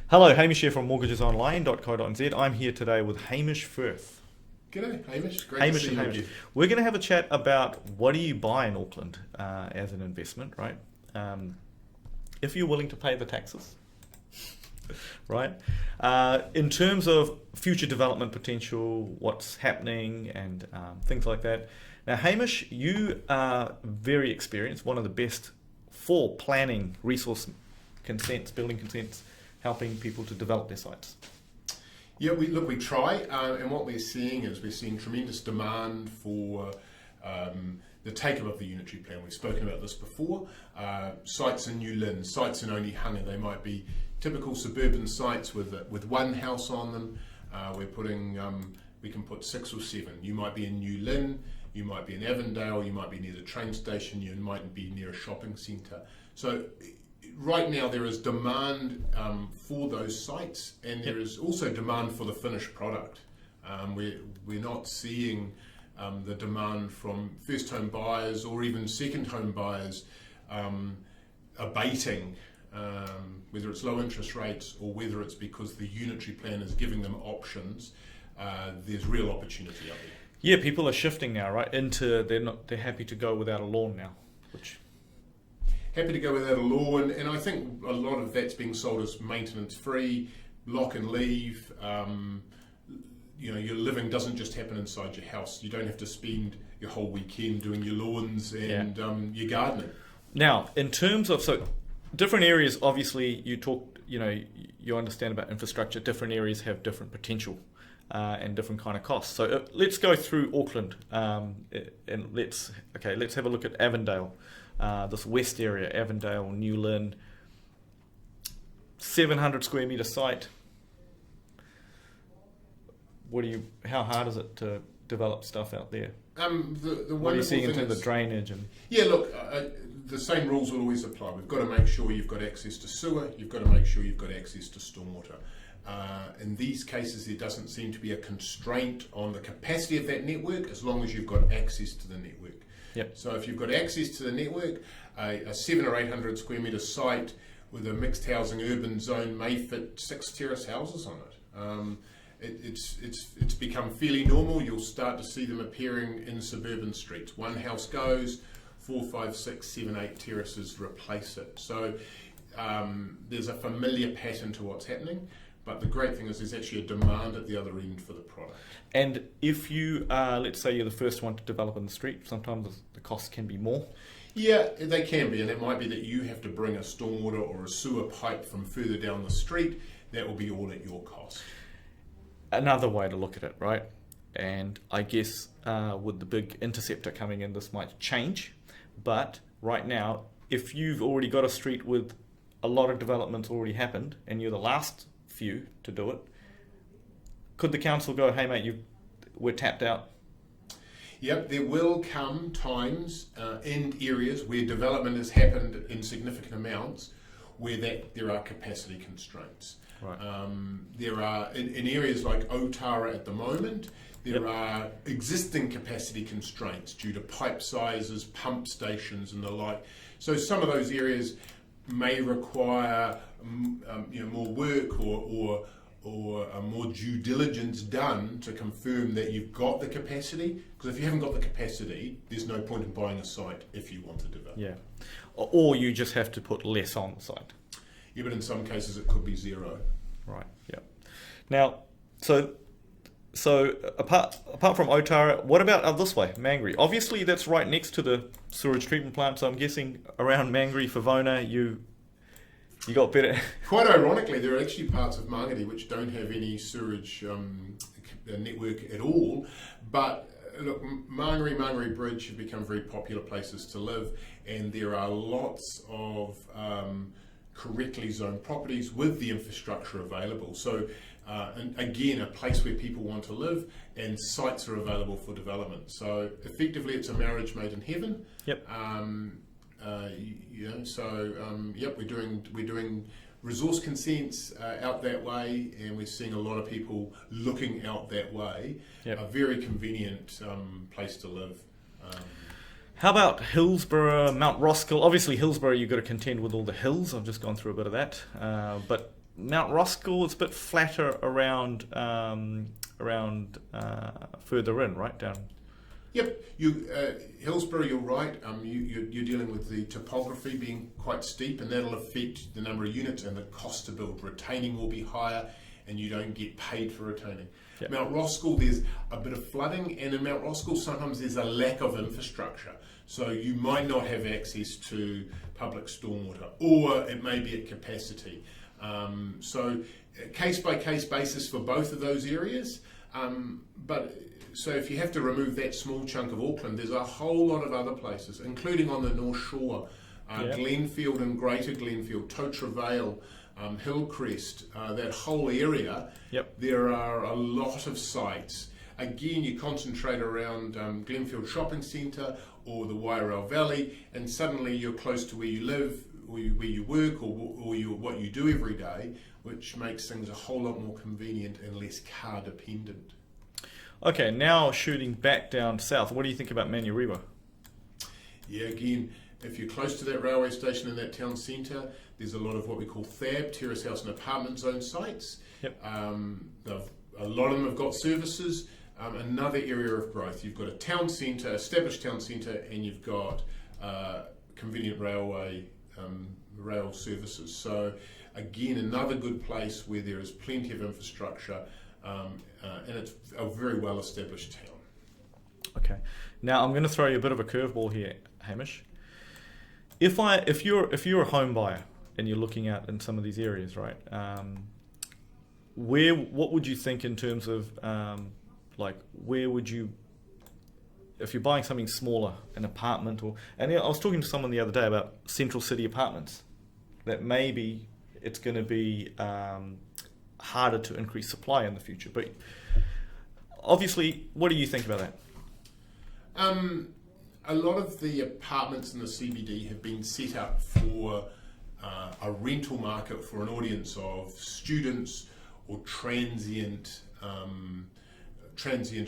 Hello, Hamish here from mortgagesonline.co.nz. I'm here today with Hamish Firth. G'day, Hamish. Great Hamish to see and you Hamish. again. We're going to have a chat about what do you buy in Auckland as an investment, right? If you're willing to pay the taxes, right? In terms of future development potential, what's happening, and things like that. Now, Hamish, you are very experienced, one of the best for planning resource consents, building consents, helping people to develop their sites. Yeah, we try, and what we're seeing is tremendous demand for the take-up of the unitary plan. We've spoken about this before. Sites in New Lynn, sites in Onehunga, they might be typical suburban sites with one house on them. We can put 6 or 7. You might be in New Lynn, you might be in Avondale, you might be near the train station, you might be near a shopping centre. So right now there is demand for those sites, and there is also demand for the finished product. We're not seeing the demand from first home buyers or even second home buyers abating, whether it's low interest rates or whether it's because the unitary plan is giving them options. There's real opportunity out there. Yeah, people are shifting now, right? Into they're happy to go without a lawn now, which. Happy to go without a lawn, and I think a lot of that's being sold as maintenance free, lock and leave. Your living doesn't just happen inside your house. You don't have to spend your whole weekend doing your lawns and your gardening. Now, in terms of different areas, obviously you understand about infrastructure. Different areas have different potential and different kind of costs. So let's go through Auckland and let's have a look at Avondale. This west area, Avondale, New Lynn, 700 square metre site. How hard is it to develop stuff out there? What are you seeing in terms of drainage? Yeah, look, the same rules will always apply. We've got to make sure you've got access to sewer, you've got to make sure you've got access to stormwater. In these cases, there doesn't seem to be a constraint on the capacity of that network as long as you've got access to the network. Yep. So if you've got access to the network, a 700 or 800 square metre site with a mixed housing urban zone may fit 6 terrace houses on it. It's become fairly normal. You'll start to see them appearing in suburban streets. One house goes, 4, 5, 6, 7, 8 terraces replace it. So there's a familiar pattern to what's happening. But the great thing is there's actually a demand at the other end for the product. And if you, let's say you're the first one to develop in the street, sometimes the costs can be more. Yeah, they can be, and it might be that you have to bring a stormwater or a sewer pipe from further down the street. That will be all at your cost. Another way to look at it, right? And I guess with the big interceptor coming in, this might change. But right now, if you've already got a street with a lot of developments already happened, and you're the last few to do it, could the council go, hey mate, we're tapped out? Yep, there will come times in areas where development has happened in significant amounts where there are capacity constraints. Right. There are, in areas like Otara at the moment, there are existing capacity constraints due to pipe sizes, pump stations and the like. So some of those areas may require more work or more due diligence done to confirm that you've got the capacity. Because if you haven't got the capacity, there's no point in buying a site if you want to develop. Yeah, or you just have to put less on the site. Yeah, but in some cases it could be zero. Right. Yeah. Now, so apart from Otara, what about this way, Mangere? Obviously, that's right next to the sewage treatment plant. So I'm guessing around Mangere, Favona, you got better. Quite ironically, there are actually parts of Mangere which don't have any sewage network at all. But look, Mangere Bridge have become very popular places to live, and there are lots of correctly zoned properties with the infrastructure available. So, and again, a place where people want to live, and sites are available for development. So, effectively, it's a marriage made in heaven. Yep. We're doing resource consents out that way, and we're seeing a lot of people looking out that way. Yep. A very convenient place to live. How about Hillsborough, Mount Roskill? Obviously, Hillsborough, you've got to contend with all the hills. I've just gone through a bit of that. But Mount Roskill is a bit flatter around further in, right down. Yep, Hillsborough, you're right. You're dealing with the topography being quite steep, and that'll affect the number of units and the cost to build. Retaining will be higher, and you don't get paid for retaining. Yep. Mount Roskill, there's a bit of flooding, and in Mount Roskill, sometimes there's a lack of infrastructure. So you might not have access to public stormwater, or it may be at capacity. So case-by-case basis for both of those areas. So if you have to remove that small chunk of Auckland, there's a whole lot of other places, including on the North Shore, Glenfield and Greater Glenfield, Totra Vale, Hillcrest, that whole area. Yep. There are a lot of sites. Again, you concentrate around Glenfield Shopping Centre or the Wairau Valley, and suddenly you're close to where you live, where you work, or what you do every day, which makes things a whole lot more convenient and less car dependent. Okay, now shooting back down south, what do you think about Manurewa? Yeah, again, if you're close to that railway station in that town centre, there's a lot of what we call THAB, terrace house and apartment zone sites. Yep. A lot of them have got services. Another area of growth. You've got a town centre, established town centre, and you've got convenient railway rail services. So again, another good place where there is plenty of infrastructure, and it's a very well established town. Okay, now I'm going to throw you a bit of a curveball here, Hamish. If you're a home buyer and you're looking out in some of these areas, right? What would you think in terms of where would you, if you're buying something smaller, an apartment, and I was talking to someone the other day about Central City apartments, that maybe it's going to be harder to increase supply in the future. But obviously, what do you think about that? A lot of the apartments in the CBD have been set up for a rental market for an audience of students or transient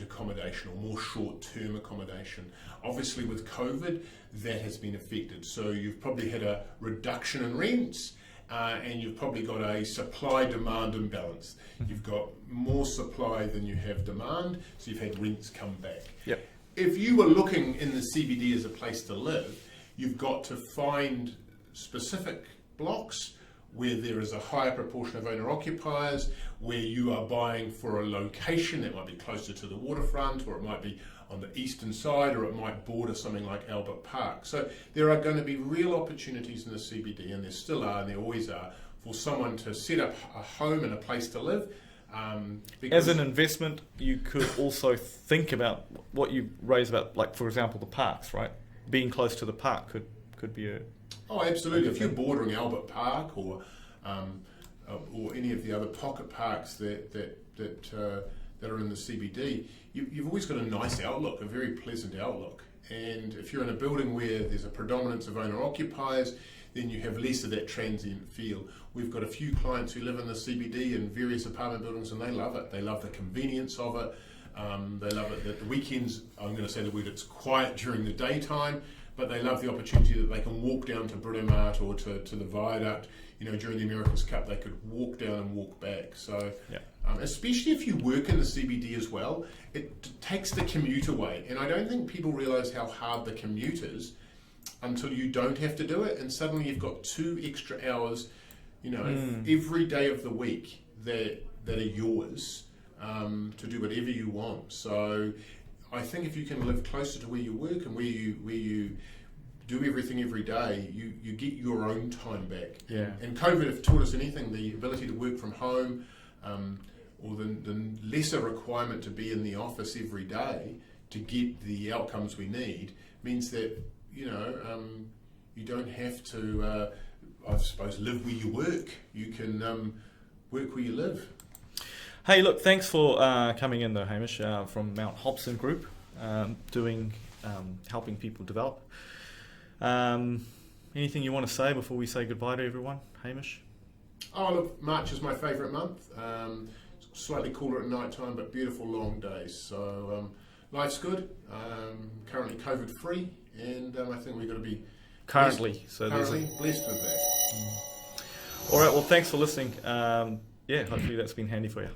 accommodation, or more short-term accommodation. Obviously with COVID, that has been affected. So you've probably had a reduction in rents, and you've probably got a supply-demand imbalance. You've got more supply than you have demand, so you've had rents come back. Yep. If you were looking in the CBD as a place to live, you've got to find specific blocks where there is a higher proportion of owner-occupiers, where you are buying for a location that might be closer to the waterfront, or it might be on the eastern side, or it might border something like Albert Park. So there are going to be real opportunities in the CBD, and there still are, and there always are, for someone to set up a home and a place to live. As an investment, you could also think about what you raise about, like, for example, the parks, right? Being close to the park could be a... Oh, absolutely. If you're bordering Albert Park or any of the other pocket parks that are in the CBD, you've always got a nice outlook, a very pleasant outlook. And if you're in a building where there's a predominance of owner-occupiers, then you have less of that transient feel. We've got a few clients who live in the CBD in various apartment buildings, and they love it. They love the convenience of it. They love it that the weekends, I'm going to say the word, it's quiet during the daytime, but they love the opportunity that they can walk down to Britomart or to the Viaduct. You know, during the America's Cup, they could walk down and walk back. So, especially if you work in the CBD as well, it takes the commute away. And I don't think people realise how hard the commute is until you don't have to do it, and suddenly you've got 2 extra hours, every day of the week that are yours to do whatever you want. So I think if you can live closer to where you work and where you do everything every day, you get your own time back. Yeah. And COVID, if taught us anything, the ability to work from home, or the lesser requirement to be in the office every day to get the outcomes we need, means that you don't have to, I suppose, live where you work. You can work where you live. Hey, look, thanks for coming in though, Hamish, from Mount Hobson Group, helping people develop. Anything you want to say before we say goodbye to everyone, Hamish? Oh, look, March is my favourite month. Slightly cooler at night time, but beautiful long days. So life's good. Currently COVID free, and I think we've got to be currently blessed with that. All right, well, thanks for listening. Yeah, hopefully that's been handy for you.